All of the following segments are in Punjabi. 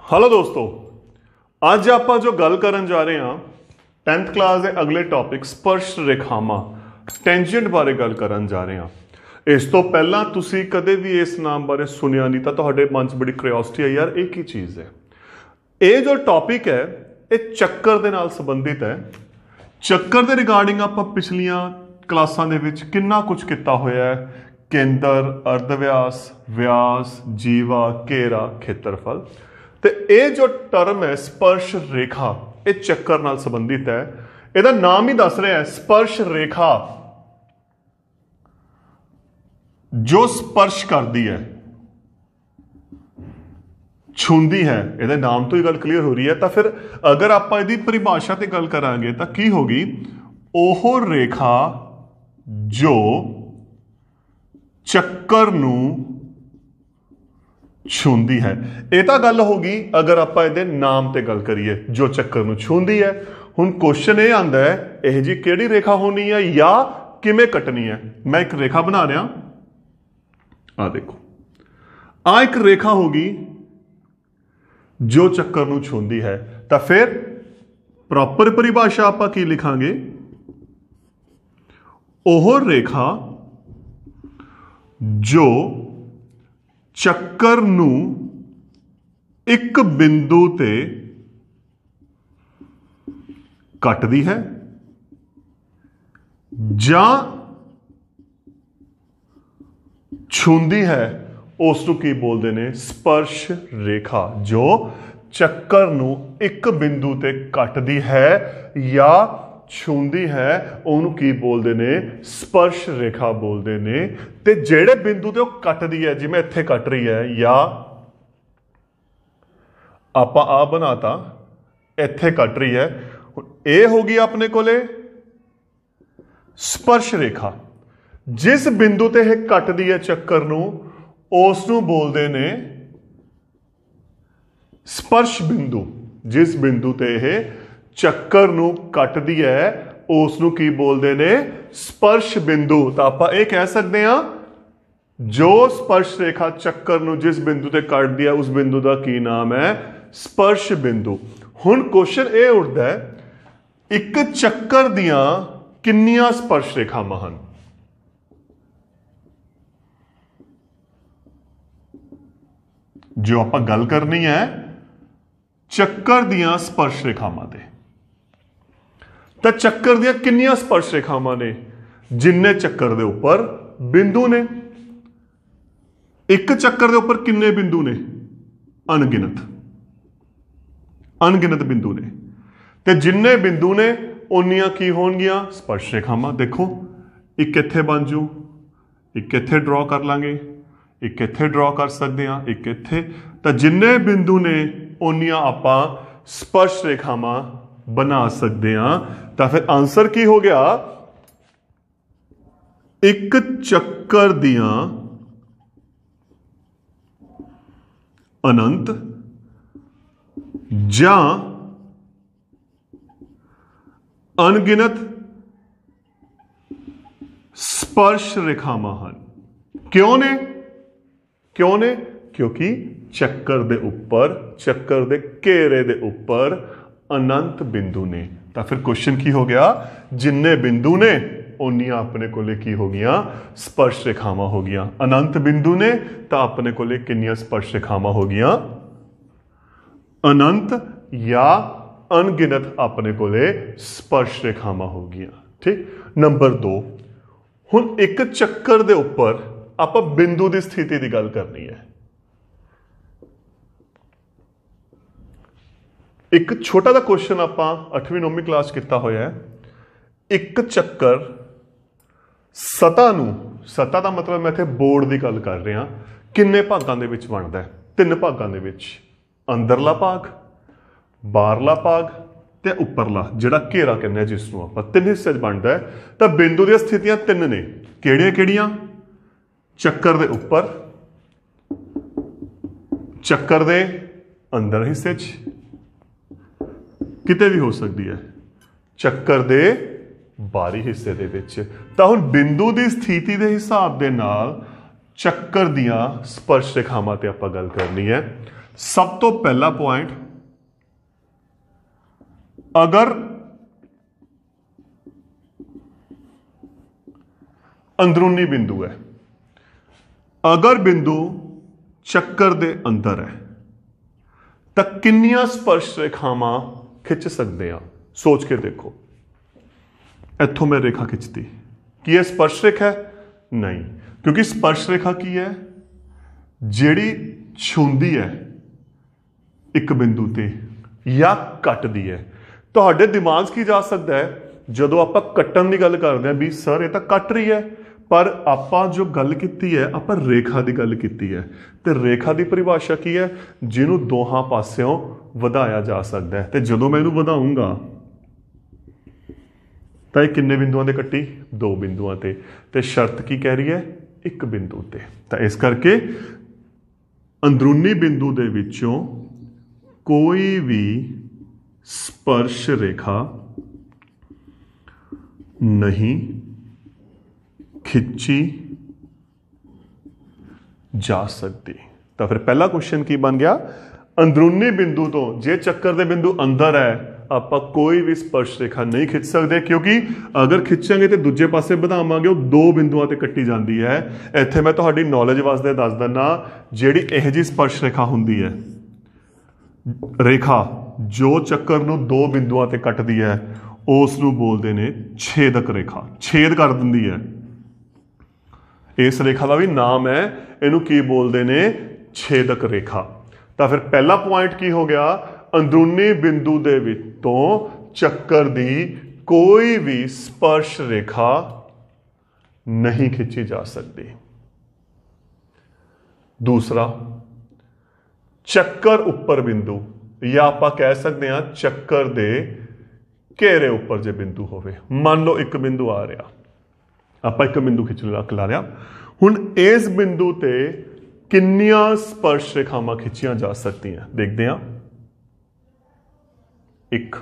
हेलो दोस्तों, ਅੱਜ ਆਪਾਂ जो गल करन जा रहे हैं 10th क्लास के अगले टॉपिक स्पर्श रेखावां टेंजेंट बारे गल करन जा रहे हैं। इस तो पहला तुसी कदे भी इस नाम बारे सुनिया नहीं, तो तुहाडे मन च बड़ी क्यूरियोसिटी है यार एक ही चीज़ है। ये जो टॉपिक है ये चक्कर दे नाल संबंधित है। चक्कर दे रिगार्डिंग आप पिछलियां क्लासां दे विच किन्ना कुछ किया होया है, केंद्र, अर्धव्यास, व्यास, जीवा, घेरा, खेत्रफल। तो ये जो टर्म है स्पर्श रेखा ये चक्कर नाल संबंधित है। ਇਹਦਾ नाम ही दस रहा है स्पर्श रेखा, जो स्पर्श करती है, छूंदी है। ਇਹਦੇ नाम तो ही गल क्लीयर हो रही है। तो फिर अगर आप इसकी परिभाषा ते गल करांगे तो की होगी, ओह रेखा जो चक्कर नूं छूंदी है। ये तो गल होगी अगर आप ये नाम ते गल करिए, जो चक्कर नूं छूंदी है। हुण क्वेश्चन ये आंदा है यह जी केड़ी रेखा होनी है या किवें कटनी है। मैं एक रेखा बना रहा, आ देखो, आ एक रेखा होगी जो चक्कर नूं छूंदी है। तो फिर प्रॉपर परिभाषा आप की लिखांगे, ओह रेखा जो चक्कर नूं एक बिंदु ते कटदी है जां छूंदी है, उस नूं की बोलते ने स्पर्श रेखा। जो चक्कर नूं एक बिंदु ते कटदी है या छूंदी है उन्होंने की बोलते ने स्पर्श रेखा बोलते ने। ते जेड़े बिंदु ते कटदी है, जिवें इत्थे कट रही है, या आपां आ बनाता इत्थे कट रही है, ये होगी अपने कोले स्पर्श रेखा। जिस बिंदु ते कटदी है चक्कर नूं उस नूं बोलते ने स्पर्श बिंदु। जिस बिंदु ते चक्कर नूं कटदी है उस नूं की बोलते ने स्पर्श बिंदु। तो आप ये कह सकते हैं जो स्पर्श रेखा चक्कर नूं जिस बिंदु ते कटदी है उस बिंदु का की नाम है स्पर्श बिंदु। हुण क्वेश्चन ये उठदा है, एक चक्कर दियां किन्नियां स्पर्श रेखावां हन। जो आप गल करनी है चक्कर दियां स्पर्श रेखावां ते, तो चक्कर दियां किन्नियां स्पर्श रेखावां ने, जिन्ने चक्कर दे उपर बिंदु ने। एक चक्कर दे उपर किन्ने बिंदु ने? अनगिनत, अनगिनत बिंदु ने। ते जिन्ने बिंदु ने उन्नियां की होणगियां स्पर्श रेखावां। देखो एक इत्थे बन जू, एक इत्थे ड्रॉ कर लांगे, एक इत्थे ड्रॉ कर सकते हैं, एक इत्थे। तो जिन्ने बिंदु ने उन्नियां आपां स्पर्श रेखावां बना सकते हैं। तो फिर आंसर की हो गया, एक चक्कर दियां अनंत जां अनगिनत स्पर्श रेखावां हन। क्यों ने? क्यों ने? क्योंकि चक्कर दे उपर, चक्कर दे घेरे दे उपर अनंत बिंदु ने। तो फिर क्वेश्चन की हो गया, जिन्ने बिंदु ने उन्नियां अपने कोले की हो गया स्पर्श रेखावां हो गया। अनंत बिंदु ने तो अपने कोले किन्नियां स्पर्श रेखावां हो गया? अनंत या अनगिनत अपने कोले स्पर्श रेखावां हो गया। ठीक। नंबर 2, हुण एक चक्कर दे उपर आप बिंदु की स्थिति की गल करनी है। एक छोटा सा क्वेश्चन आप 8वीं 9वीं क्लास किया होया है। एक चक्कर सतह नूं, सतह का मतलब मैं इत्थे बोर्ड की गल कर रहा, किन्ने भागों के विच बनता है? 3 भागों के विच, अंदरला भाग, बाहरला भाग ते उपरला, जिहड़ा घेरा कहने जिसनूं आपां, 3 हिस्से बनता है। तो बिंदु दी स्थितियां 3 ने, किहड़ियां-किहड़ियां? चक्कर दे उपर, चक्कर दे अंदर हिस्से च, किते भी हो सकती है, चक्कर दे बाहरी हिस्से दे विच। तां हुण बिंदु की स्थिति के हिसाब दे नाल चक्कर दियां स्पर्श रेखावां ते आपां गल करनी है। सब तो पहला पॉइंट, अगर अंदरूनी बिंदु है, अगर बिंदु ਚੱਕਰ ਦੇ ਅੰਦਰ ਹੈ ਤਾਂ ਕਿੰਨੀਆਂ ਸਪਰਸ਼ ਰੇਖਾਵਾਂ ਖਿੱਚ ਸਕਦੇ ਆ? ਸੋਚ ਕੇ ਦੇਖੋ। ਇੱਥੋਂ ਮੈਂ ਰੇਖਾ ਖਿੱਚਦੀ, ਕੀ ਇਹ ਸਪਰਸ਼ ਰੇਖਾ ਹੈ? ਨਹੀਂ, ਕਿਉਂਕਿ ਸਪਰਸ਼ ਰੇਖਾ ਕੀ ਹੈ? ਜਿਹੜੀ ਛੂੰਦੀ ਹੈ ਇੱਕ ਬਿੰਦੂ ਤੇ ਜਾਂ ਕੱਟਦੀ ਹੈ। ਤੁਹਾਡੇ ਦਿਮਾਗ 'ਚ ਕੀ ਜਾ ਸਕਦਾ ਹੈ ਜਦੋਂ ਆਪਾਂ ਕੱਟਣ ਦੀ ਗੱਲ ਕਰਦੇ ਹਾਂ ਵੀ ਸਰ ਇਹ ਤਾਂ ਕੱਟ ਰਹੀ ਹੈ, पर आपां जो गल कीती है आपां रेखा की गल कीती है, तो रेखा की परिभाषा की है जिन्हों दोहां पास्यों वधाया जा सकता है। तो जदों मैं इनू वधाऊंगा तो यह किन्ने बिंदुआं ते कट्टी? 2 बिंदुआं ते। ते शर्त की कह रही है? एक बिंदु ते। तो इस करके अंदरूनी बिंदु दे विचों कोई भी स्पर्श रेखा नहीं खिंची जा सकती। तो फिर पहला क्वेश्चन की बन गया, अंदरूनी बिंदु तो जे चक्कर दे बिंदु अंदर है आप कोई भी स्पर्श रेखा नहीं खिंच सकते, क्योंकि अगर खिंचांगे तो दूजे पासे बढ़ावांगे वो 2 बिंदुआं ते कट्टी जाती है। इत्थे मैं तुहाडी नॉलेज वास्ते दस दिना, जिहड़ी इहो जी स्पर्श रेखा हुंदी है, रेखा जो चक्कर नूं 2 बिंदुआं ते कटदी है उस नूं बोलदे ने छेदक रेखा। छेद कर दिंदी है। इस रेखा का भी नाम है, इनू की बोलते ने? छेदक रेखा। तो फिर पहला पॉइंट की हो गया, अंदरूनी बिंदु दे विचों चक्कर दी कोई भी स्पर्श रेखा नहीं खिंची जा सकती। दूसरा, चक्कर उपर बिंदु, या आप कह सकते हैं चक्कर दे घेरे उपर जो बिंदु होवे, मान लो एक बिंदु आ रहा, आप एक बिंदु खिंच ला रहा, हुण इस बिंदु ते किन्नियां स्पर्श रेखावां खिंचियां जा सकदियां? देखते हैं। एक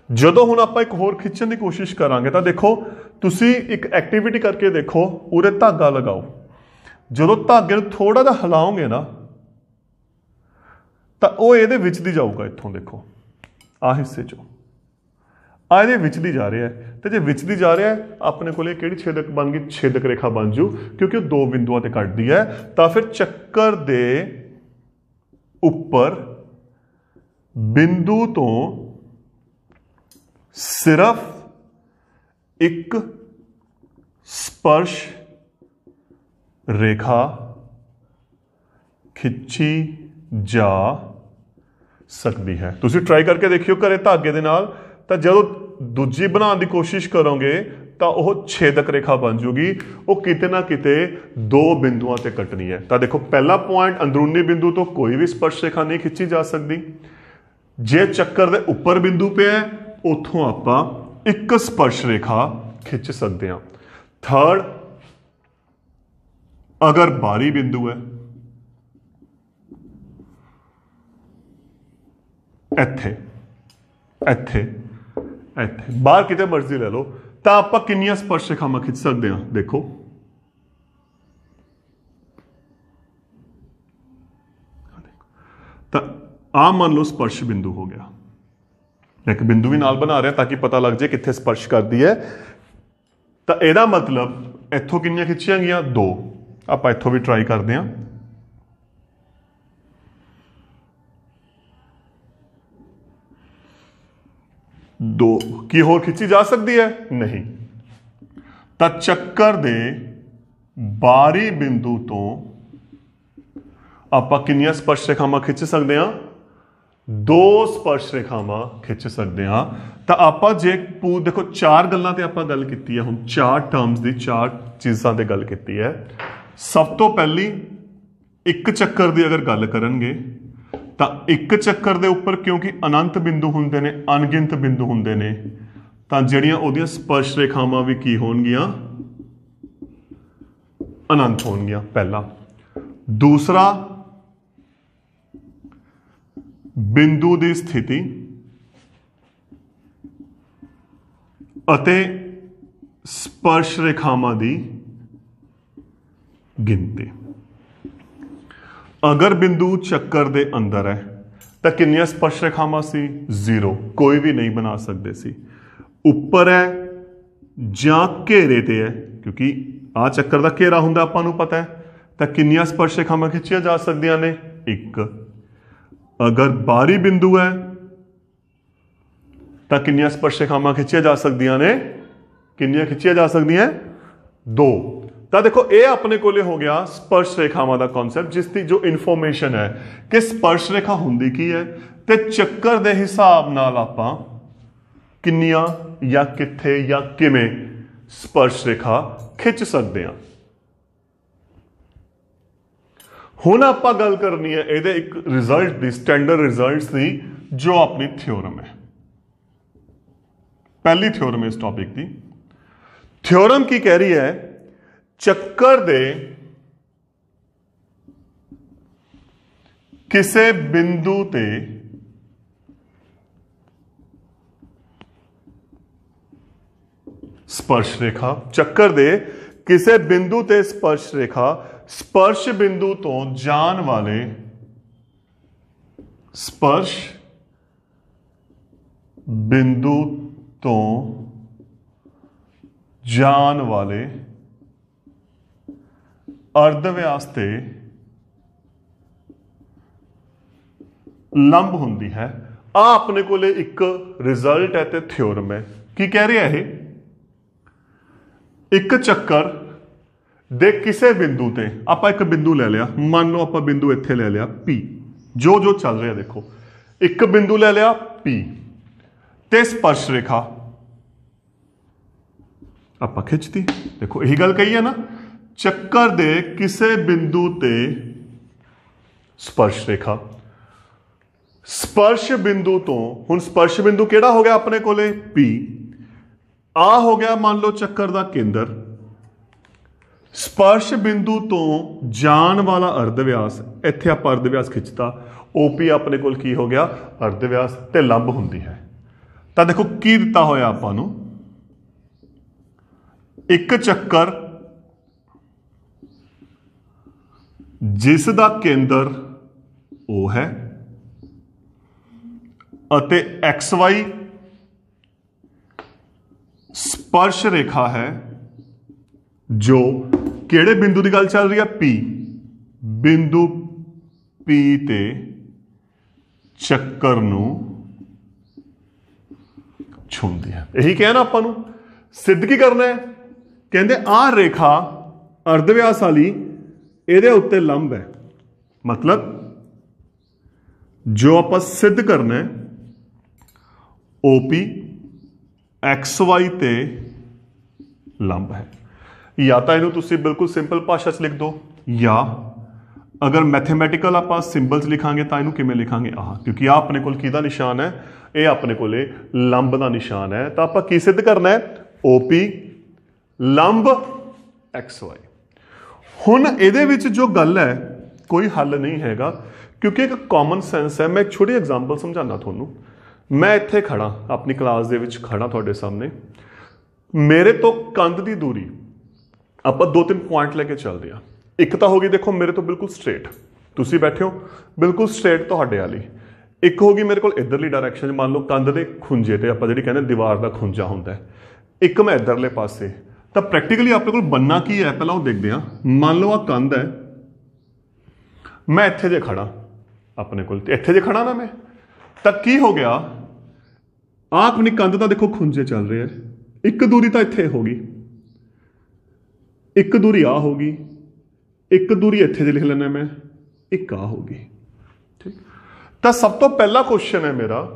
जदों हुण आपां एक होर खिंचण की कोशिश करांगे तो देखो, तुसी एक एक्टिविटी करके देखो, उरे धागा लगाओ, जदों धागे नूं थोड़ा जिहा हिलाओगे ना तो वह इहदे विच दी जाऊगा। इत्थों देखो आ हिस्से चों आदे विचदी जा रहा है, तो जो विचदी जा रहा है अपने को किहड़ी छेदक बन गई? छेदक रेखा बन जू, क्योंकि 2 बिंदुआं ते कटदी है। तो फिर चक्कर दे उपर बिंदु तो सिर्फ एक स्पर्श रेखा खिंची जा सकती है। तुसीं ट्राई करके देखियो घरे धागे दे नाल, तो जो दूजी बनाने की कोशिश करोगे तो वह छेदक रेखा बन जूगी, वो किते ना किते 2 बिंदुआं ते कटनी है। तो देखो पहला पॉइंट, अंदरूनी बिंदु तो कोई भी स्पर्श रेखा नहीं खिंची जा सकती। जे चक्कर दे उपर बिंदु पे है उतों आपां एक स्पर्श रेखा खिंच सकते हैं। थर्ड, अगर बाहरी बिंदु है, इत्थे इत्थे इत्थे बाहर किते मर्जी ले लो, तो आप किन्नियां स्पर्श रेखावां खिंच सकते हैं? देखो तो आ मान लो स्पर्श बिंदु हो गया, एक बिंदु भी नाल बना रहे हैं ताकि पता लग जाए कित्थे स्पर्श करती है। तो यदा मतलब इत्थों किन्नियां खिंचियां गईयां? 2। आप इत्थों भी ट्राई करते हैं। दो की होर खिंची जा सकती है? नहीं। तो चक्कर दे बाहरी बिंदु तो आप किन्नियां स्पर्श रेखावां खिंच सकते हैं? 2 स्पर्श रेखावां खिंच सकते हैं। तो आप जे देखो 4 गल्लां ते आपां गल कीती है, हुण 4 टर्म्स दी 4 चीज़ां ते गल कीती है। सब तो पहली, एक चक्कर की अगर गल करनगे तो एक चक्कर के उपर क्योंकि अनंत बिंदु होंदे ने, अनगिनत बिंदु होंदे ने, तो जिहड़ियां उहदियां स्पर्श रेखावां भी की होणगियां? अनंत होणगियां, पहला। दूसरा, बिंदु की स्थिति अते स्पर्श रेखावां की गिनती। अगर बिंदु ਚੱਕਰ ਦੇ ਅੰਦਰ ਹੈ ਤਾਂ ਕਿੰਨੀਆਂ ਸਪਰਸ਼ ਰੇਖਾਵਾਂ ਸੀ? 0, ਕੋਈ ਵੀ ਨਹੀਂ ਬਣਾ ਸਕਦੇ ਸੀ। ਉੱਪਰ ਹੈ ਜਾਂ ਘੇਰੇ ਤੇ ਹੈ, ਕਿਉਂਕਿ ਆ ਚੱਕਰ ਦਾ ਘੇਰਾ ਹੁੰਦਾ ਆਪਾਂ ਨੂੰ ਪਤਾ ਹੈ, ਤਾਂ ਕਿੰਨੀਆਂ ਸਪਰਸ਼ ਰੇਖਾਵਾਂ ਖਿੱਚੀਆਂ ਜਾ ਸਕਦੀਆਂ ਨੇ? 1। ਅਗਰ ਬਾਹਰੀ ਬਿੰਦੂ ਹੈ ਤਾਂ ਕਿੰਨੀਆਂ ਸਪਰਸ਼ ਰੇਖਾਵਾਂ ਖਿੱਚੀਆਂ ਜਾ ਸਕਦੀਆਂ ਨੇ? ਕਿੰਨੀਆਂ ਖਿੱਚੀਆਂ ਜਾ ਸਕਦੀਆਂ? 2। ਤਾਂ ਦੇਖੋ ਇਹ ਆਪਣੇ ਕੋਲੇ ਹੋ ਗਿਆ ਸਪਰਸ਼ ਰੇਖਾਵਾਂ ਦਾ ਕਨਸੈਪਟ, ਜਿਸ ਦੀ ਜੋ ਇਨਫੋਰਮੇਸ਼ਨ ਹੈ ਕਿ ਸਪਰਸ਼ ਰੇਖਾ ਹੁੰਦੀ ਕੀ ਹੈ ਤੇ ਚੱਕਰ ਦੇ ਹਿਸਾਬ ਨਾਲ ਆਪਾਂ ਕਿੰਨੀਆਂ ਜਾਂ ਕਿੱਥੇ ਜਾਂ ਕਿਵੇਂ ਸਪਰਸ਼ ਰੇਖਾ ਖਿੱਚ ਸਕਦੇ ਹਾਂ। ਹੁਣ ਆਪਾਂ ਗੱਲ ਕਰਨੀ ਹੈ ਇਹਦੇ ਇੱਕ ਰਿਜ਼ਲਟ ਦੀ, ਸਟੈਂਡਰਡ ਰਿਜ਼ਲਟਸ ਦੀ, ਜੋ ਆਪਣੀ ਥਿਓਰਮ ਹੈ। ਪਹਿਲੀ ਥਿਓਰਮ ਇਸ ਟੌਪਿਕ ਦੀ। ਥਿਓਰਮ ਕੀ ਕਹਿ ਰਹੀ ਹੈ? ਚੱਕਰ ਦੇ ਕਿਸੇ ਬਿੰਦੂ ਤੇ स्पर्श रेखा, ਚੱਕਰ ਦੇ ਕਿਸੇ ਬਿੰਦੂ ਤੇ स्पर्श रेखा स्पर्श बिंदु तो जान वाले स्पर्श बिंदु तो जान वाले अर्धव्यास ते लंब हुंदी है। आ अपने कोले एक रिजल्ट है ते थ्योरम है। की कह रहा है? एक ਚੱਕਰ ਦੇ ਕਿਸੇ ਬਿੰਦੂ ਤੇ ਆਪਾਂ ਇੱਕ ਬਿੰਦੂ ਲੈ ਲਿਆ, ਮੰਨ ਲਓ ਆਪਾਂ ਬਿੰਦੂ ਇੱਥੇ ਲੈ ਲਿਆ P, ਜੋ ਜੋ ਚੱਲ ਰਿਹਾ ਦੇਖੋ, ਇੱਕ ਬਿੰਦੂ ਲੈ ਲਿਆ P ਤੇ ਸਪਰਸ਼ ਰੇਖਾ ਆਪਾਂ ਖਿੱਚਤੀ। ਦੇਖੋ ਇਹੀ ਗੱਲ ਕਹੀ ਹੈ ਨਾ, ਚੱਕਰ ਦੇ ਕਿਸੇ ਬਿੰਦੂ ਤੇ ਸਪਰਸ਼ ਰੇਖਾ, ਸਪਰਸ਼ ਬਿੰਦੂ ਤੋਂ, ਹੁਣ ਸਪਰਸ਼ ਬਿੰਦੂ ਕਿਹੜਾ ਹੋ ਗਿਆ ਆਪਣੇ ਕੋਲੇ? P। ਆ ਹੋ ਗਿਆ ਮੰਨ ਲਓ ਚੱਕਰ ਦਾ ਕੇਂਦਰ। ਸਪਰਸ਼ ਬਿੰਦੂ ਤੋਂ ਜਾਣ ਵਾਲਾ ਅਰਧਵਿਆਸ, ਇੱਥੇ ਆਪਾਂ ਅਰਧਵਿਆਸ ਖਿੱਚਤਾ, OP ਆਪਣੇ ਕੋਲ ਕੀ ਹੋ ਗਿਆ? ਅਰਧਵਿਆਸ ਤੇ ਲੰਬ ਹੁੰਦੀ ਹੈ। ਤਾਂ ਦੇਖੋ ਕੀ ਦਿੱਤਾ ਹੋਇਆ ਆਪਾਂ ਨੂੰ, ਇੱਕ ਚੱਕਰ ਜਿਸ ਦਾ ਕੇਂਦਰ O ਹੈ ਅਤੇ XY स्पर्श रेखा है, जो केड़े बिंदु की गल चल रही है? P। बिंदु P ते ਚੱਕਰ ਨੂੰ ਛੂੰਦੀ है। यही कहना ਆਪਾਂ ਨੂੰ। सिद्ध की करना है? कहते आ रेखा अर्धव्यास वाली ਇਹਦੇ ਉੱਤੇ लंब है। मतलब जो ਆਪਾਂ सिद्ध करना है, OP XY ਤੇ ਲੰਬ ਹੈ। या तो ਇਹਨੂੰ ਤੁਸੀਂ ਬਿਲਕੁਲ ਸਿੰਪਲ ਭਾਸ਼ਾ 'ਚ ਲਿਖ ਦਿਓ, ਜਾਂ ਅਗਰ ਮੈਥਮੈਟੀਕਲ ਆਪਾਂ ਸਿੰਬਲਸ ਲਿਖਾਂਗੇ ਤਾਂ ਇਹਨੂੰ ਕਿਵੇਂ ਲਿਖਾਂਗੇ? ਆਹ, ਕਿਉਂਕਿ ਆ ਆਪਣੇ ਕੋਲ ਕਿਹਦਾ ਨਿਸ਼ਾਨ ਹੈ? ਇਹ ਆਪਣੇ ਕੋਲੇ ਲੰਬ ਦਾ ਨਿਸ਼ਾਨ ਹੈ। ਤਾਂ ਆਪਾਂ ਕੀ ਸਿੱਧ ਕਰਨਾ ਹੈ? OP ਲੰਬ XY। ਹੁਣ ਇਹਦੇ ਵਿੱਚ ਜੋ ਗੱਲ ਹੈ, ਕੋਈ ਹੱਲ ਨਹੀਂ ਹੈਗਾ, ਕਿਉਂਕਿ ਇੱਕ ਕਾਮਨ ਸੈਂਸ ਹੈ। ਮੈਂ ਇੱਕ ਛੋਟੀ ਐਗਜ਼ਾਮਪਲ ਸਮਝਾਉਣਾ ਤੁਹਾਨੂੰ। ਮੈਂ ਇੱਥੇ ਖੜਾ, ਆਪਣੀ ਕਲਾਸ ਦੇ ਵਿੱਚ ਖੜਾ ਤੁਹਾਡੇ ਸਾਹਮਣੇ, ਮੇਰੇ ਤੋਂ ਕੰਧ ਦੀ ਦੂਰੀ ਆਪਾਂ 2-3 ਪੁਆਇੰਟ ਲੈ ਕੇ ਚੱਲਦੇ ਹਾਂ। ਇੱਕ ਤਾਂ ਹੋ ਗਈ ਦੇਖੋ ਮੇਰੇ ਤੋਂ ਬਿਲਕੁਲ ਸਟ੍ਰੇਟ, ਤੁਸੀਂ ਬੈਠੇ ਹੋ ਬਿਲਕੁਲ ਸਟ੍ਰੇਟ ਤੁਹਾਡੇ ਵਾਲੀ। ਇੱਕ ਹੋ ਗਈ ਮੇਰੇ ਕੋਲ ਇੱਧਰਲੀ ਡਾਇਰੈਕਸ਼ਨ, ਮੰਨ ਲਓ ਕੰਧ ਦੇ ਖੁੰਝੇ ਤੇ, ਆਪਾਂ ਜਿਹੜੀ ਕਹਿੰਦੇ ਦੀਵਾਰ ਦਾ ਖੁੰਝਾ ਹੁੰਦਾ। ਇੱਕ ਮੈਂ ਇੱਧਰਲੇ ਪਾਸੇ। ਤਾਂ ਪ੍ਰੈਕਟੀਕਲੀ ਆਪਣੇ ਕੋਲ ਬਣਨਾ ਕੀ ਹੈ ਪਹਿਲਾਂ ਉਹ ਦੇਖਦੇ ਹਾਂ। ਮੰਨ ਲਓ ਆ ਕੰਧ ਹੈ, ਮੈਂ ਇੱਥੇ ਜੇ ਖੜਾ, ਆਪਣੇ ਕੋਲ ਇੱਥੇ ਜੇ ਖੜਾ ਨਾ ਮੈਂ, ਤਾਂ ਕੀ ਹੋ ਗਿਆ? ਆਹ ਆਪਣੀ ਕੰਧ ਤਾਂ ਦੇਖੋ ਖੁੰਝੇ ਚੱਲ ਰਹੇ ਆ, ਇੱਕ ਦੂਰੀ ਤਾਂ ਇੱਥੇ ਹੋ ਗਈ, ਇੱਕ ਦੂਰੀ ਆ ਹੋ ਗਈ, ਇੱਕ ਦੂਰੀ ਇੱਥੇ ਜੇ ਲਿਖ ਲੈਣਾ ਮੈਂ, ਇੱਕ ਆ ਹੋ ਗਈ। ਠੀਕ। ਤਾਂ ਸਭ ਤੋਂ ਪਹਿਲਾ ਕੁਐਸਚਨ ਹੈ ਮੇਰਾ,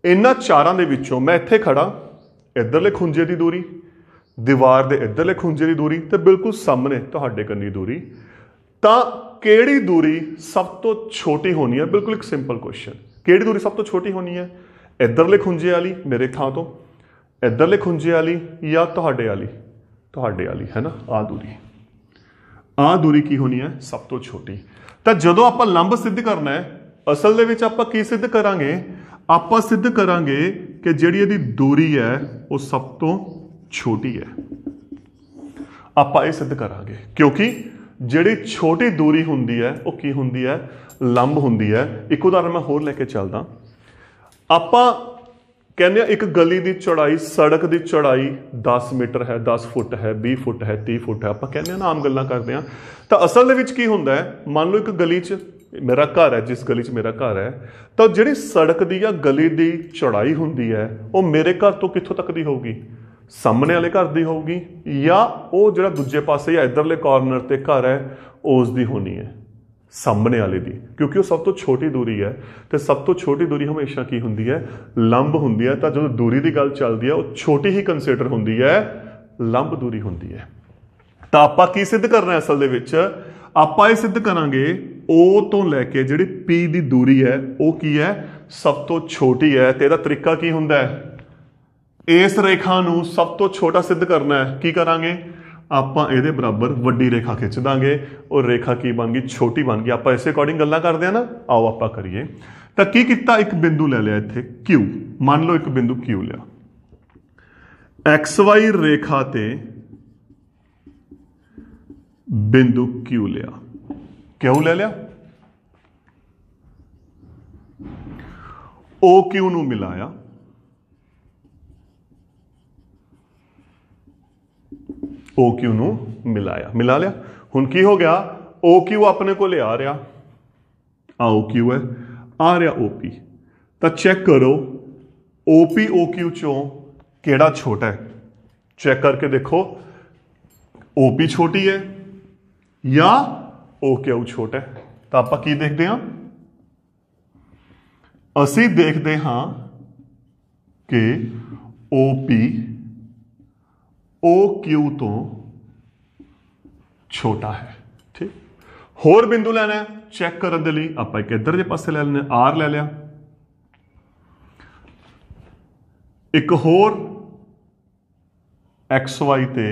ਇਹਨਾਂ ਚਾਰਾਂ ਦੇ ਵਿੱਚੋਂ ਮੈਂ ਇੱਥੇ ਖੜਾ, ਇੱਧਰਲੇ ਖੁੰਝੇ ਦੀ ਦੂਰੀ, ਦੀਵਾਰ ਦੇ ਇੱਧਰਲੇ ਖੁੰਝੇ ਦੀ ਦੂਰੀ ਤੇ ਬਿਲਕੁਲ ਸਾਹਮਣੇ ਤੁਹਾਡੇ ਕੰਨੀ ਦੂਰੀ, ਤਾਂ ਕਿਹੜੀ ਦੂਰੀ ਸਭ ਤੋਂ ਛੋਟੀ ਹੋਣੀ ਹੈ? ਬਿਲਕੁਲ ਇੱਕ ਸਿੰਪਲ ਕੁਐਸਚਨ। ਕਿਹੜੀ ਦੂਰੀ ਸਭ ਤੋਂ ਛੋਟੀ ਹੋਣੀ ਹੈ? ਇੱਧਰਲੇ ਖੁੰਝੇ ਵਾਲੀ ਮੇਰੇ ਥਾਂ ਤੋਂ, ਇੱਧਰਲੇ ਖੁੰਝੇ ਵਾਲੀ, ਜਾਂ ਤੁਹਾਡੇ ਵਾਲੀ? ਤੁਹਾਡੇ ਵਾਲੀ, ਹੈ ਨਾ। ਆਹ ਦੂਰੀ, ਆਹ ਦੂਰੀ ਕੀ ਹੋਣੀ ਹੈ? ਸਭ ਤੋਂ ਛੋਟੀ। ਤਾਂ ਜਦੋਂ ਆਪਾਂ ਲੰਬ ਸਿੱਧ ਕਰਨਾ ਹੈ, ਅਸਲ ਦੇ ਵਿੱਚ ਆਪਾਂ ਕੀ ਸਿੱਧ ਕਰਾਂਗੇ? ਆਪਾਂ ਸਿੱਧ ਕਰਾਂਗੇ ਕਿ ਜਿਹੜੀ ਇਹਦੀ ਦੂਰੀ ਹੈ ਉਹ ਸਭ ਤੋਂ ਛੋਟੀ ਹੈ। ਆਪਾਂ ਇਹ ਸਿੱਧ ਕਰਾਂਗੇ, ਕਿਉਂਕਿ ਜਿਹੜੀ ਛੋਟੀ ਦੂਰੀ ਹੁੰਦੀ ਹੈ ਉਹ ਕੀ ਹੁੰਦੀ ਹੈ? ਲੰਬ ਹੁੰਦੀ ਹੈ। ਇੱਕ ਉਦਾਹਰਨ ਮੈਂ ਹੋਰ ਲੈ ਕੇ ਚੱਲਦਾ। ਆਪਾਂ ਕਹਿੰਦੇ ਆ ਇੱਕ ਗਲੀ ਦੀ ਚੌੜਾਈ, ਸੜਕ ਦੀ ਚੌੜਾਈ 10 ਮੀਟਰ ਹੈ, 10 ਫੁੱਟ ਹੈ, 20 ਫੁੱਟ ਹੈ, 30 ਫੁੱਟ ਹੈ। ਆਪਾਂ ਕਹਿੰਦੇ ਆ ਨਾ, ਆਮ ਗੱਲਾਂ ਕਰਦੇ ਆ। ਤਾਂ ਅਸਲ ਦੇ ਵਿੱਚ ਕੀ ਹੁੰਦਾ ਹੈ? ਮੰਨ ਲਓ ਇੱਕ ਗਲੀ 'ਚ ਮੇਰਾ ਘਰ ਹੈ, ਜਿਸ ਗਲੀ 'ਚ ਮੇਰਾ ਘਰ ਹੈ, ਤਾਂ ਜਿਹੜੀ ਸੜਕ ਦੀ ਜਾਂ ਗਲੀ ਦੀ ਚੌੜਾਈ ਹੁੰਦੀ ਹੈ ਉਹ ਮੇਰੇ ਘਰ ਤੋਂ ਕਿੱਥੋਂ ਤੱਕ ਦੀ ਹੋਊਗੀ? ਸਾਹਮਣੇ ਵਾਲੇ ਘਰ ਦੀ ਹੋਊਗੀ, ਜਾਂ ਉਹ ਜਿਹੜਾ ਦੂਜੇ ਪਾਸੇ ਜਾਂ ਇੱਧਰਲੇ ਕਾਰਨਰ ਤੇ ਘਰ ਹੈ ਉਸ ਦੀ ਹੋਣੀ ਹੈ? ਸਾਹਮਣੇ ਵਾਲੇ ਦੀ, ਕਿਉਂਕਿ ਉਹ ਸਭ ਤੋਂ ਛੋਟੀ ਦੂਰੀ ਹੈ। ਤੇ ਸਭ ਤੋਂ ਛੋਟੀ ਦੂਰੀ ਹਮੇਸ਼ਾ ਕੀ ਹੁੰਦੀ ਹੈ? ਲੰਬ ਹੁੰਦੀ ਹੈ। ਤਾਂ ਜਦੋਂ ਦੂਰੀ ਦੀ ਗੱਲ ਚੱਲਦੀ ਹੈ ਉਹ ਛੋਟੀ ਹੀ ਕੰਸੀਡਰ ਹੁੰਦੀ ਹੈ, ਲੰਬ ਦੂਰੀ ਹੁੰਦੀ ਹੈ। ਤਾਂ ਆਪਾਂ ਕੀ ਸਿੱਧ ਕਰਨਾ ਅਸਲ ਦੇ ਵਿੱਚ? ਆਪਾਂ ਇਹ ਸਿੱਧ ਕਰਾਂਗੇ O ਤੋਂ ਲੈ ਕੇ ਜਿਹੜੀ P ਦੀ ਦੂਰੀ ਹੈ ਉਹ ਕੀ ਹੈ? ਸਭ ਤੋਂ ਛੋਟੀ ਹੈ। ਤੇ ਇਹਦਾ ਤਰੀਕਾ ਕੀ ਹੁੰਦਾ ਹੈ? ਇਸ ਰੇਖਾ ਨੂੰ ਸਭ ਤੋਂ ਛੋਟਾ ਸਿੱਧ ਕਰਨਾ ਹੈ। ਕੀ ਕਰਾਂਗੇ? ਆਪਾਂ ਇਹਦੇ ਬਰਾਬਰ ਵੱਡੀ ਰੇਖਾ ਖਿੱਚ ਦਾਂਗੇ, ਉਹ ਰੇਖਾ ਕੀ ਬਣ ਗਈ? ਛੋਟੀ ਬਣ ਗਈ। ਆਪਾਂ ਇਸੇ ਅਕੋਰਡਿੰਗ ਗੱਲਾਂ ਕਰਦੇ ਆ ਨਾ, ਆਓ ਆਪਾਂ ਕਰੀਏ। ਤਾਂ ਕੀ ਕੀਤਾ? ਇੱਕ ਬਿੰਦੂ ਲੈ ਲਿਆ ਇੱਥੇ Q, ਮੰਨ ਲਓ ਇੱਕ ਬਿੰਦੂ Q ਲਿਆ, XY ਰੇਖਾ ਤੇ ਬਿੰਦੂ Q ਲਿਆ। ਕਿਉਂ ਲੈ ਲਿਆ? OQ ਨੂੰ ਮਿਲਾਇਆ, OQ ਨੂੰ ਮਿਲਾ ਲਿਆ। ਹੁਣ ਕੀ ਹੋ ਗਿਆ? OQ ਆਪਣੇ ਕੋਲ ਆ ਰਿਹਾ, ਆ OQ ਹੈ, ਆ ਰਿਹਾ OP। ਤਾਂ ਚੈੱਕ ਕਰੋ OP OQ ਚੋਂ ਕਿਹੜਾ ਛੋਟਾ ਹੈ? ਚੈੱਕ ਕਰਕੇ ਦੇਖੋ, OP ਛੋਟੀ ਹੈ ਜਾਂ OQ ਛੋਟਾ ਹੈ। ਤਾਂ ਆਪਾਂ ਕੀ ਦੇਖਦੇ ਹਾਂ? ਅਸੀਂ ਦੇਖਦੇ ਹਾਂ ਕਿ OP OQ ਤੋਂ ਛੋਟਾ ਹੈ। ਠੀਕ, ਹੋਰ ਬਿੰਦੂ ਲੈਣਾ ਹੈ ਚੈੱਕ ਕਰਨ ਦੇ ਲਈ, ਆਪਾਂ ਇੱਕ ਇੱਧਰ ਦੇ ਪਾਸੇ ਲੈ ਲੈਣੇ, R ਲੈ ਲਿਆ। ਇੱਕ ਹੋਰ XY ਤੇ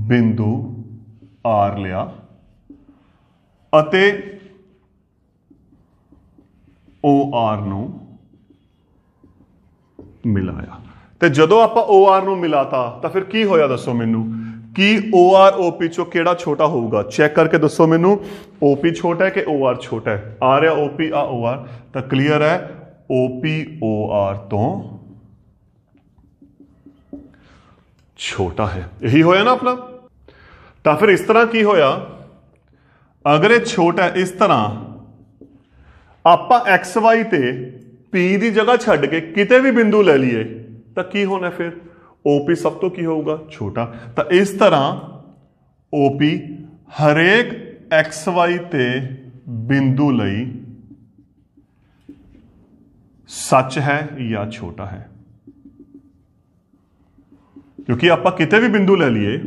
ਬਿੰਦੂ R ਲਿਆ ਅਤੇ OR ਨੂੰ ਮਿਲਾਇਆ। ਤੇ ਜਦੋਂ ਆਪਾਂ OR ਨੂੰ ਮਿਲਾਤਾ ਤਾਂ ਫਿਰ ਕੀ ਹੋਇਆ? ਦੱਸੋ ਮੈਨੂੰ, ਕੀ OR OP ਚੋਂ ਕਿਹੜਾ ਛੋਟਾ ਹੋਊਗਾ? ਚੈੱਕ ਕਰਕੇ ਦੱਸੋ ਮੈਨੂੰ, OP ਛੋਟਾ ਹੈ ਕਿ OR ਛੋਟਾ ਹੈ? ਆ ਰਿਹਾ OP, ਆ OR। ਤਾਂ ਕਲੀਅਰ ਹੈ, OP OR ਤੋਂ ਛੋਟਾ ਹੈ। ਇਹੀ ਹੋਇਆ ਨਾ ਆਪਣਾ। ਤਾਂ ਫਿਰ ਇਸ ਤਰ੍ਹਾਂ ਕੀ ਹੋਇਆ? ਅਗਰ ਇਹ ਛੋਟਾ ਹੈ, ਇਸ ਤਰ੍ਹਾਂ ਆਪਾਂ XY ਤੇ P ਦੀ ਜਗ੍ਹਾ ਛੱਡ ਕੇ ਕਿਤੇ ਵੀ ਬਿੰਦੂ ਲੈ ਲਈਏ ਤਾਂ ਕੀ ਹੋਣਾ? ਫਿਰ OP ਸਭ ਤੋਂ ਕੀ ਹੋਊਗਾ? ਛੋਟਾ। ਤਾਂ ਇਸ ਤਰ੍ਹਾਂ OP ਹਰੇਕ XY ਤੇ ਬਿੰਦੂ ਲਈ ਸੱਚ ਹੈ ਜਾਂ ਛੋਟਾ ਹੈ। ਕਿਉਂਕਿ ਆਪਾਂ ਕਿਤੇ ਵੀ ਬਿੰਦੂ ਲੈ ਲਈਏ,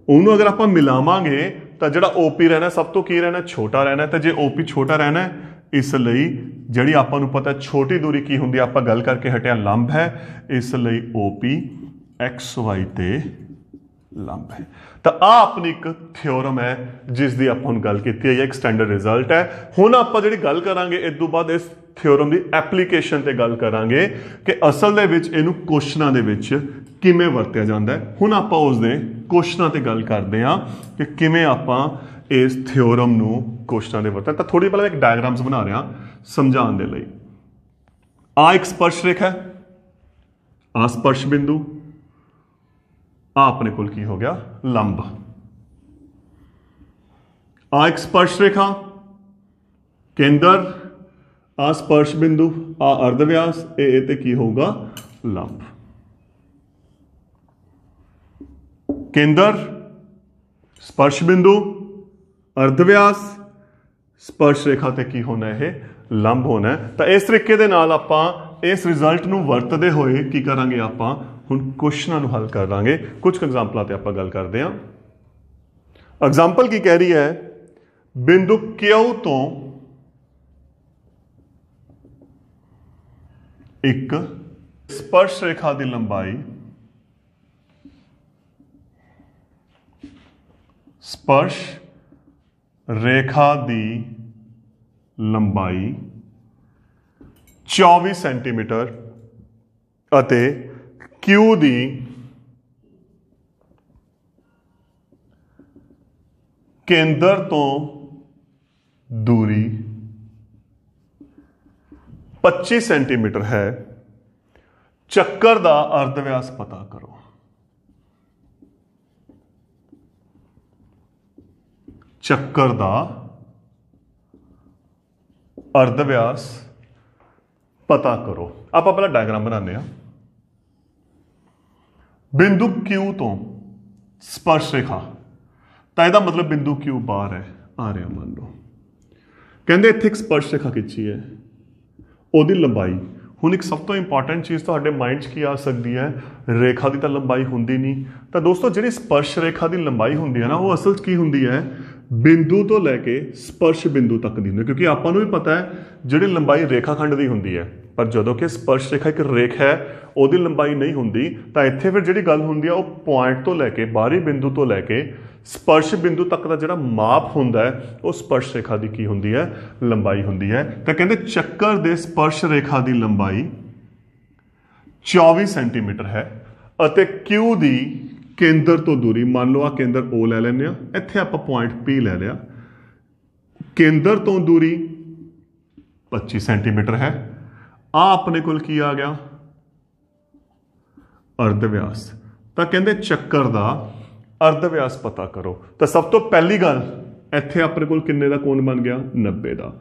ਉਹਨੂੰ ਅਗਰ ਆਪਾਂ ਮਿਲਾਵਾਂਗੇ ਤਾਂ ਜਿਹੜਾ OP ਰਹਿਣਾ ਸਭ ਤੋਂ ਕੀ ਰਹਿਣਾ? ਛੋਟਾ ਰਹਿਣਾ। ਤੇ ਜੇ OP ਛੋਟਾ ਰਹਿਣਾ, ਇਸ ਲਈ ਜਿਹੜੀ ਆਪਾਂ ਨੂੰ ਪਤਾ ਛੋਟੀ ਦੂਰੀ ਕੀ ਹੁੰਦੀ, ਆਪਾਂ ਗੱਲ ਕਰਕੇ ਹਟਿਆ, ਲੰਬ ਹੈ। ਇਸ ਲਈ OP XY ਤੇ ਲੰਬ ਹੈ। ਤਾਂ ਆ ਆਪਣੀ ਇੱਕ ਥਿਓਰਮ ਹੈ ਜਿਸ ਦੀ ਆਪਾਂ ਹੁਣ ਗੱਲ ਕੀਤੀ ਹੈ, ਇੱਕ ਸਟੈਂਡਰਡ ਰਿਜ਼ਲਟ ਹੈ। ਹੁਣ ਆਪਾਂ ਜਿਹੜੀ ਗੱਲ ਕਰਾਂਗੇ ਇਸ ਤੋਂ ਬਾਅਦ ਇਸ ਥਿਓਰਮ ਦੀ ਐਪਲੀਕੇਸ਼ਨ ਤੇ ਗੱਲ ਕਰਾਂਗੇ ਕਿ ਅਸਲ ਦੇ ਵਿੱਚ ਇਹਨੂੰ ਕੁਐਸਚਨਾਂ ਦੇ ਵਿੱਚ ਕਿਵੇਂ ਵਰਤਿਆ ਜਾਂਦਾ ਹੈ। ਹੁਣ ਆਪਾਂ ਉਸ ਦੇ ਕੁਐਸਚਨਾਂ ਤੇ ਗੱਲ ਕਰਦੇ ਹਾਂ ਕਿ ਕਿਵੇਂ ਆਪਾਂ ਇਸ ਥਿਓਰਮ ਨੂੰ ਕੁਐਸਚਨਾਂ ਦੇ ਵਰਤਿਆ। ਤਾਂ ਥੋੜੀ ਪਹਿਲਾਂ ਇੱਕ ਡਾਇਗਰਾਮਸ ਬਣਾ ਰਿਹਾ ਸਮਝਾਉਣ ਦੇ ਲਈ। ਆ ਇੱਕ ਸਪਰਸ਼ ਰੇਖਾ ਹੈ, ਆ ਸਪਰਸ਼ ਬਿੰਦੂ, ਆ ਆਪਣੇ ਕੋਲ ਕੀ ਹੋ ਗਿਆ? ਲੰਬ। ਆ ਇੱਕ ਸਪਰਸ਼ ਰੇਖਾ, ਕੇਂਦਰ, ਆ ਸਪਰਸ਼ ਬਿੰਦੂ, ਆ ਅਰਧ ਵਿਆਸ, ਇਹ ਤੇ ਕੀ ਹੋਊਗਾ? ਲੰਬ। ਕੇਂਦਰ, ਸਪਰਸ਼ ਬਿੰਦੂ, ਅਰਧ ਵਿਆਸ, ਸਪਰਸ਼ ਰੇਖਾ ਤੇ ਕੀ ਹੋਣਾ? ਇਹ ਲੰਬ ਹੋਣਾ। ਤਾਂ ਇਸ ਤਰੀਕੇ ਦੇ ਨਾਲ ਆਪਾਂ ਇਸ ਰਿਜ਼ਲਟ ਨੂੰ ਵਰਤਦੇ ਹੋਏ ਕੀ ਕਰਾਂਗੇ? ਆਪਾਂ ਹੁਣ ਕੁਐਸਚਨਾਂ ਨੂੰ ਹੱਲ ਕਰਾਂਗੇ। ਕੁਝ ਐਗਜ਼ਾਮਪਲਾਂ ਤੇ ਆਪਾਂ ਗੱਲ ਕਰਦੇ ਹਾਂ। ਐਗਜ਼ਾਮਪਲ ਕੀ ਕਹਿ ਰਹੀ ਹੈ? ਬਿੰਦੂ Q ਤੋਂ ਇੱਕ ਸਪਰਸ਼ ਰੇਖਾ ਦੀ ਲੰਬਾਈ ਸਪਰਸ਼ ਰੇਖਾ ਦੀ ਲੰਬਾਈ 24 ਸੈਂਟੀਮੀਟਰ ਅਤੇ Q ਦੀ ਕੇਂਦਰ ਤੋਂ ਦੂਰੀ 25 ਸੈਂਟੀਮੀਟਰ ਹੈ, ਚੱਕਰ ਦਾ ਅਰਧ ਵਿਆਸ ਪਤਾ ਕਰੋ। ਚੱਕਰ ਦਾ ਅਰਧ ਵਿਆਸ ਪਤਾ ਕਰੋ। ਆਪਾਂ ਪਹਿਲਾਂ ਡਾਇਗਰਾਮ ਬਣਾਉਂਦੇ ਹਾਂ। ਬਿੰਦੂ Q ਤੋਂ ਸਪਰਸ਼ ਰੇਖਾ, ਤਾਂ ਇਹਦਾ ਮਤਲਬ ਬਿੰਦੂ Q ਬਾਹਰ ਹੈ, ਆ ਰਿਹਾ ਮੰਨ ਲਓ। ਕਹਿੰਦੇ ਇੱਥੇ ਇੱਕ ਸਪਰਸ਼ ਰੇਖਾ ਖਿੱਚੀ ਹੈ, ਉਹਦੀ ਲੰਬਾਈ। ਹੁਣ ਇੱਕ ਸਭ ਤੋਂ ਇੰਪੋਰਟੈਂਟ ਚੀਜ਼ ਤੁਹਾਡੇ ਮਾਈਂਡ 'ਚ ਕੀ ਆ ਸਕਦੀ ਹੈ, ਰੇਖਾ ਦੀ ਤਾਂ ਲੰਬਾਈ ਹੁੰਦੀ ਨਹੀਂ। ਤਾਂ ਦੋਸਤੋ ਜਿਹੜੀ ਸਪਰਸ਼ ਰੇਖਾ ਦੀ ਲੰਬਾਈ ਹੁੰਦੀ ਹੈ ਨਾ, ਉਹ ਅਸਲ 'ਚ ਕੀ ਹੁੰਦੀ ਹੈ, ਬਿੰਦੂ ਤੋਂ ਲੈ ਕੇ ਸਪਰਸ਼ ਬਿੰਦੂ ਤੱਕ ਦੀ ਹੁੰਦੀ। ਕਿਉਂਕਿ ਆਪਾਂ ਨੂੰ ਵੀ ਪਤਾ ਹੈ ਜਿਹੜੀ ਲੰਬਾਈ ਰੇਖਾ ਖੰਡ ਦੀ ਹੁੰਦੀ ਹੈ, ਪਰ ਜਦੋਂ ਕਿ ਸਪਰਸ਼ ਰੇਖਾ ਇੱਕ ਰੇਖਾ ਹੈ, ਉਹਦੀ ਲੰਬਾਈ ਨਹੀਂ ਹੁੰਦੀ। ਤਾਂ ਇੱਥੇ ਫਿਰ ਜਿਹੜੀ ਗੱਲ ਹੁੰਦੀ ਹੈ, ਉਹ ਪੁਆਇੰਟ ਤੋਂ ਲੈ ਕੇ, ਬਾਹਰੀ ਬਿੰਦੂ ਤੋਂ ਲੈ ਕੇ ਸਪਰਸ਼ ਬਿੰਦੂ ਤੱਕ ਦਾ ਜਿਹੜਾ ਮਾਪ ਹੁੰਦਾ ਹੈ, ਉਹ ਸਪਰਸ਼ ਰੇਖਾ ਦੀ ਕੀ ਹੁੰਦੀ ਹੈ, ਲੰਬਾਈ ਹੁੰਦੀ ਹੈ। ਤਾਂ ਕਹਿੰਦੇ ਚੱਕਰ ਦੇ ਸਪਰਸ਼ ਰੇਖਾ ਦੀ ਲੰਬਾਈ 24 ਸੈਂਟੀਮੀਟਰ ਹੈ ਅਤੇ Q ਦੀ ਕੇਂਦਰ ਤੋਂ ਦੂਰੀ, ਮੰਨ ਲਓ ਆ ਕੇਂਦਰ O ਲੈ ਲੈਂਦੇ ਆ, ਇੱਥੇ ਆਪਾਂ ਪੁਆਇੰਟ P ਲੈ ਲਿਆ, ਕੇਂਦਰ ਤੋਂ ਦੂਰੀ 25 ਸੈਂਟੀਮੀਟਰ ਹੈ। ਆ ਆਪਣੇ ਕੋਲ ਕੀ ਆ ਗਿਆ, ਅਰਧ ਵਿਆਸ। ਤਾਂ ਕਹਿੰਦੇ ਚੱਕਰ ਦਾ ਅਰਧ ਵਿਆਸ ਪਤਾ ਕਰੋ। ਤਾਂ ਸਭ ਤੋਂ ਪਹਿਲੀ ਗੱਲ, ਇੱਥੇ ਆਪਣੇ ਕੋਲ ਕਿੰਨੇ ਦਾ ਕੋਣ ਬਣ ਗਿਆ, 90 ਦਾ,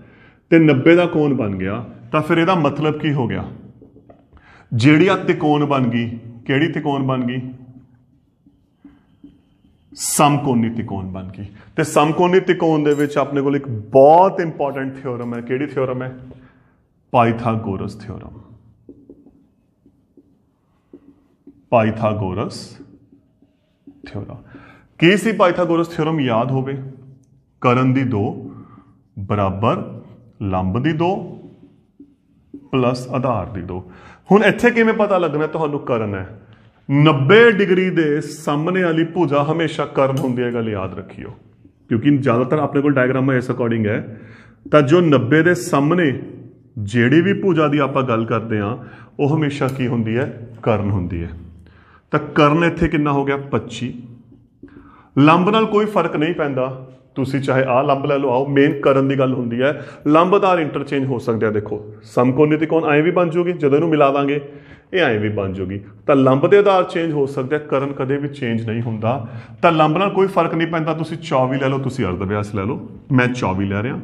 ਤੇ 90 ਦਾ ਕੋਣ ਬਣ ਗਿਆ। ਤਾਂ ਫਿਰ ਇਹਦਾ ਮਤਲਬ ਕੀ ਹੋ ਗਿਆ, ਜਿਹੜੀ ਆ ਤਿਕੋਣ ਬਣ ਗਈ, ਕਿਹੜੀ ਤਿਕੋਣ ਬਣ ਗਈ, ਸਮਕੋਣੀ ਤਿਕੋਣ ਬਣ ਗਈ। ਤੇ ਸਮਕੋਣੀ ਤਿਕੋਣ ਦੇ ਵਿੱਚ ਆਪਣੇ ਕੋਲ ਇੱਕ ਬਹੁਤ ਇੰਪੋਰਟੈਂਟ ਥਿਓਰਮ ਹੈ। ਕਿਹੜੀ ਥਿਓਰਮ ਹੈ, ਪਾਈਥਾਗੋਰਸ ਥਿਓਰਮ। ਪਾਈਥਾਗੋਰਸ ਥਿਓਰਮ ਕੀ ਸੀ? ਪਾਈਥਾਗੋਰਸ ਥਿਓਰਮ ਯਾਦ ਹੋਵੇ, ਕਰਨ ਦੀ 2 ਬਰਾਬਰ ਲੰਬ ਦੀ 2 ਪਲੱਸ ਆਧਾਰ ਦੀ 2। ਹੁਣ ਇੱਥੇ ਕਿਵੇਂ ਪਤਾ ਲੱਗਣਾ ਤੁਹਾਨੂੰ ਕਰਨ ਹੈ, 90 ਡਿਗਰੀ ਦੇ ਸਾਹਮਣੇ ਵਾਲੀ ਭੁਜਾ ਹਮੇਸ਼ਾ ਕਰਨ ਹੁੰਦੀ ਹੈ, ਗੱਲ ਯਾਦ ਰੱਖਿਓ। ਕਿਉਂਕਿ ਜ਼ਿਆਦਾਤਰ ਆਪਣੇ ਕੋਲ ਡਾਇਗਰਾਮ ਇਸ ਅਕੋਰਡਿੰਗ ਹੈ। ਤਾਂ ਜੋ 90 ਦੇ ਸਾਹਮਣੇ ਜਿਹੜੀ ਵੀ ਭੁਜਾ ਦੀ ਆਪਾਂ ਗੱਲ ਕਰਦੇ ਹਾਂ, ਉਹ ਹਮੇਸ਼ਾ ਕੀ ਹੁੰਦੀ ਹੈ, ਕਰਨ ਹੁੰਦੀ ਹੈ। ਤਾਂ ਕਰਨ ਇੱਥੇ ਕਿੰਨਾ ਹੋ ਗਿਆ, 25। ਲੰਬ ਨਾਲ ਕੋਈ ਫਰਕ ਨਹੀਂ ਪੈਂਦਾ, ਤੁਸੀਂ ਚਾਹੇ ਆਹ ਲੰਬ ਲੈ ਲਓ, ਆਓ ਮੇਨ ਕਰਨ ਦੀ ਗੱਲ ਹੁੰਦੀ ਹੈ। ਲੰਬ ਆਧਾਰ ਇੰਟਰਚੇਂਜ ਹੋ ਸਕਦੇ ਆ। ਦੇਖੋ ਸਮਕੋਣੀ ਤਿਕੋਣ ਐਂ ਵੀ ਬਣ ਜੂਗੀ, ਜਦੋਂ ਇਹਨੂੰ ਮਿਲਾ ਦਾਂਗੇ ਇਹ ਐਂ ਵੀ ਬਣ ਜੂਗੀ। ਤਾਂ ਲੰਬ ਦੇ ਆਧਾਰ ਚੇਂਜ ਹੋ ਸਕਦੇ ਆ, ਕਰਨ ਕਦੇ ਵੀ ਚੇਂਜ ਨਹੀਂ ਹੁੰਦਾ। ਤਾਂ ਲੰਬ ਨਾਲ ਕੋਈ ਫਰਕ ਨਹੀਂ ਪੈਂਦਾ, ਤੁਸੀਂ 24 ਲੈ ਲਓ, ਤੁਸੀਂ ਅਰਧ ਵਿਆਸ ਲੈ ਲਓ, ਮੈਂ 24 ਲੈ ਰਿਹਾ।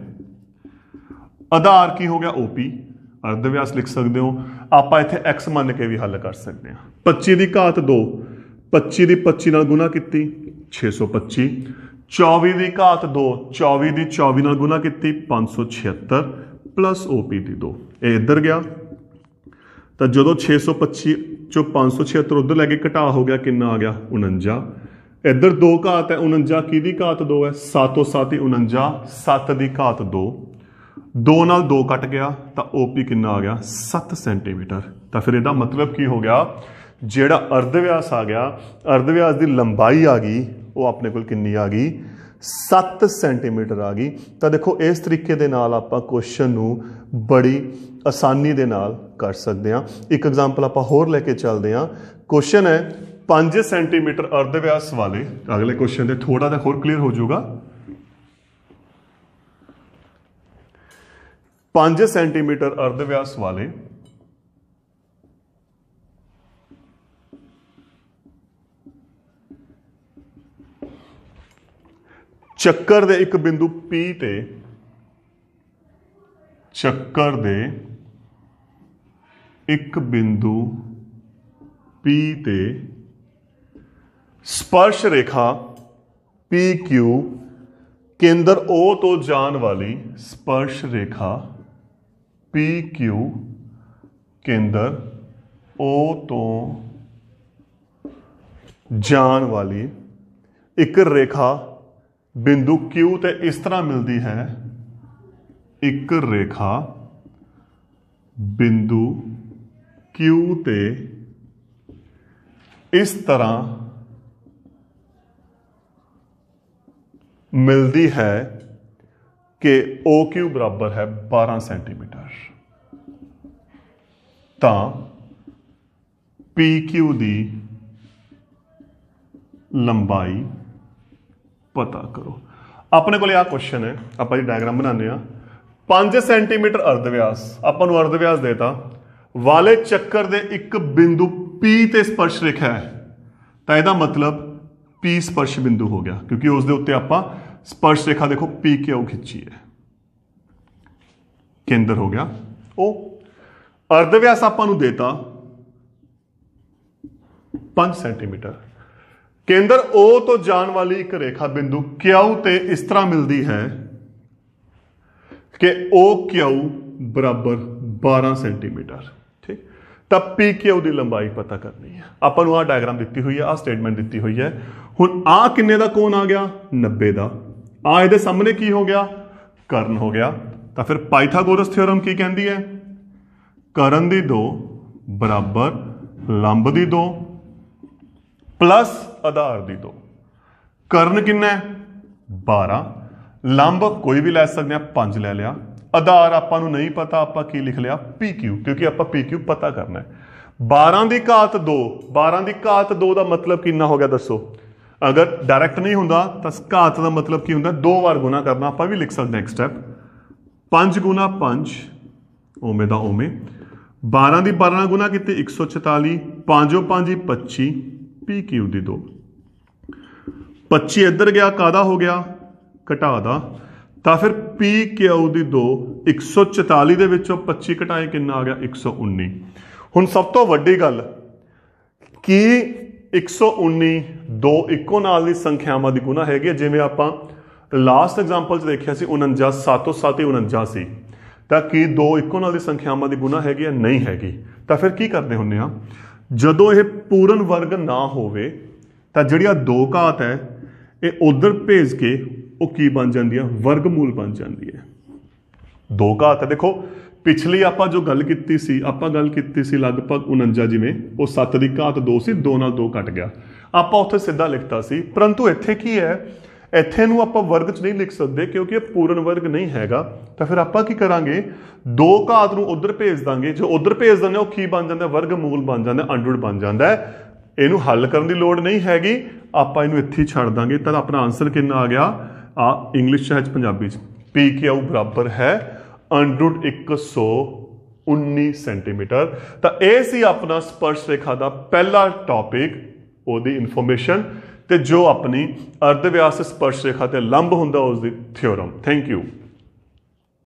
ਆਧਾਰ ਕੀ ਹੋ ਗਿਆ, OP, ਅਰਧ ਵਿਆਸ ਲਿਖ ਸਕਦੇ ਹੋ। ਆਪਾਂ ਇੱਥੇ x ਮੰਨ ਕੇ ਵੀ ਹੱਲ ਕਰ ਸਕਦੇ ਹਾਂ। 25 ਦੀ ਘਾਤ 2, 25 ਦੀ 25 ਨਾਲ ਗੁਣਾ ਕੀਤੀ 625, 24 ਦੀ ਘਾਤ 2, 24 ਦੀ 24 ਨਾਲ ਗੁਣਾ ਕੀਤੀ 576 ਪਲੱਸ OP ਦੀ 2। ਇਹ ਇੱਧਰ ਗਿਆ, ਤਾਂ ਜਦੋਂ 625 ਚੋਂ 576 ਉੱਧਰ ਲੈ ਕੇ ਘਟਾ ਹੋ ਗਿਆ, ਕਿੰਨਾ ਆ ਗਿਆ, 49। ਇੱਧਰ 2 ਘਾਤ ਹੈ 49, ਕਿਹਦੀ ਘਾਤ 2 ਹੈ, 7 7 49, 7 ਦੀ ਘਾਤ 2, 2 ਨਾਲ 2 ਕੱਟ ਗਿਆ, ਤਾਂ OP ਕਿੰਨਾ ਆ ਗਿਆ, 7 ਸੈਂਟੀਮੀਟਰ। ਤਾਂ ਫਿਰ ਇਹਦਾ ਮਤਲਬ ਕੀ ਹੋ ਗਿਆ, ਜਿਹੜਾ ਅਰਧ ਵਿਆਸ ਆ ਗਿਆ, ਅਰਧ ਵਿਆਸ ਦੀ ਲੰਬਾਈ ਆ ਗਈ, ਉਹ ਆਪਣੇ ਕੋਲ ਕਿੰਨੀ ਆ ਗਈ, 7 ਸੈਂਟੀਮੀਟਰ ਆ ਗਈ। ਤਾਂ ਦੇਖੋ ਇਸ ਤਰੀਕੇ ਦੇ ਨਾਲ ਆਪਾਂ ਕੁਐਸਚਨ ਨੂੰ ਬੜੀ ਆਸਾਨੀ ਦੇ ਨਾਲ ਕਰ ਸਕਦੇ ਹਾਂ। ਇੱਕ ਐਗਜ਼ਾਮਪਲ ਆਪਾਂ ਹੋਰ ਲੈ ਕੇ ਚੱਲਦੇ ਹਾਂ। ਕੁਐਸਚਨ ਹੈ 5 ਸੈਂਟੀਮੀਟਰ ਅਰਧ ਵਿਆਸ ਵਾਲੇ, ਅਗਲੇ ਕੁਐਸਚਨ ਦੇ ਥੋੜਾ ਜਿਹਾ ਹੋਰ ਕਲੀਅਰ ਹੋ ਜਾਊਗਾ। 5 ਸੈਂਟੀਮੀਟਰ ਅਰਧ ਵਿਆਸ ਵਾਲੇ ਚੱਕਰ ਦੇ ਇੱਕ ਬਿੰਦੂ P ਤੇ, ਚੱਕਰ ਦੇ ਇੱਕ ਬਿੰਦੂ P ਤੇ ਸਪਰਸ਼ ਰੇਖਾ PQ, ਕੇਂਦਰ O ਤੋਂ ਜਾਣ ਵਾਲੀ ਸਪਰਸ਼ ਰੇਖਾ PQ, ਕੇਂਦਰ O ਤੋਂ ਜਾਣ ਵਾਲੀ ਇੱਕ ਰੇਖਾ ਬਿੰਦੂ Q ਤੇ ਇਸ ਤਰ੍ਹਾਂ ਮਿਲਦੀ ਹੈ। ਇੱਕ ਰੇਖਾ ਬਿੰਦੂ Q ਤੇ ਇਸ ਤਰ੍ਹਾਂ ਮਿਲਦੀ ਹੈ ਕਿ OQ ਬਰਾਬਰ ਹੈ 12 ਸੈਂਟੀਮੀਟਰ। ਤਾਂ PQ ਦੀ ਲੰਬਾਈ ਪਤਾ ਕਰੋ। अपने को आ क्वेश्चन है, आप डायग्राम बनाने 5 सेंटीमीटर अर्ध व्यास, अपन अर्ध व्यास देता वाले चक्कर दे एक बिंदु P ते स्पर्श रेखा है, तो यदा मतलब P स्पर्श बिंदु हो गया, क्योंकि उसके उत्ते आपां स्पर्श रेखा देखो P क्यों खिंची है, केंद्र हो गया ओ। अर्ध व्यास आपां नूं देता 5 सेंटीमीटर, केंद्र O तो जान वाली एक रेखा बिंदु Q ते इस तरह मिलती है कि OQ बराबर 12 सेंटीमीटर, ठीक। तब PQ की लंबाई पता करनी है, अपन आ डायग्राम दी हुई है, आ स्टेटमेंट दी हुई है। हुण आ किन्ने दा कोण आ गया 90 का, आ इहदे सामने की हो गया कर्ण हो गया। तो फिर पाइथागोरस थ्योरम की कहती है, कर्ण दी 2 बराबर लंब दी 2 प्लस आधार दी 2। कर्ण किन्ना है 12, लंब कोई भी लै सकते हैं 5 ले लिया, आधार आपां नूं नहीं पता, आपां की लिख लिया PQ, क्योंकि आपां PQ पता करना है। 12 की घात 2, 12 की घात 2 का मतलब कितना हो गया दसो, अगर डायरैक्ट नहीं होंदा तो घात का मतलब की होंदा 2 बार गुना करना, आपां भी लिख सकते हैं एक स्टैप 5 गुना 5 ओमे दा ओमे, 12 की 12 गुना की 144, 5 5 25 PQ दी 2, 25 इधर गया कादा हो गया घटा दा, तो फिर PQ दी 2 144 दे विचों 25 घटाए कितना आ गया 119। हुण सब तो वड्डी गल कि 119 दो इको नाल दी संख्यावां दी गुना हैगी, जिवें आपां लास्ट एग्जाम्पल देखिया सी 49 7 7 49 सी, तो कि दो इको नाल दी संख्यावां दी गुना हैगी नहीं हैगी। तो फिर की करते हुंदे आ, जदों यह पूर्ण वर्ग ना होवे तो जिहड़ियां 2 घात है ये उधर भेज के वो की बन जाती है वर्गमूल बन जाती है। 2 घात है, देखो पिछली आप जो गल की सी, आप गल की सी लगभग 49, जिमें वो 7 की घात 2 सी, 2 नाल 2 कट गया, आप उत्थे सीधा लिखता सी। परंतु इत्थे की है, इत्थे नूं आपां वर्ग च नहीं लिख सकते क्योंकि ये पूर्ण वर्ग नहीं हैगा। तो फिर आपां की करांगे 2 घात नूं उधर भेज देंगे, जो उधर भेज देंगे वो की बन जाता है वर्गमूल बन जाता है, अंडरुट बन जाता है। इनू हल करने की लोड़ नहीं हैगी, आपां इनू इत्थे छड़ देंगे। तो अपना आंसर कितना आ गया आ इंग्लिश च पंजाबी PQ बराबर है अंडरुट 119 सेंटीमीटर। तो यह सी अपना स्पर्श रेखा का पहला टॉपिक, ओदी इन्फॉर्मेशन, ते जो अपनी अर्धव्यास स्पर्श रेखा ते लंब हुंदा उसदी थ्योरम। Thank you.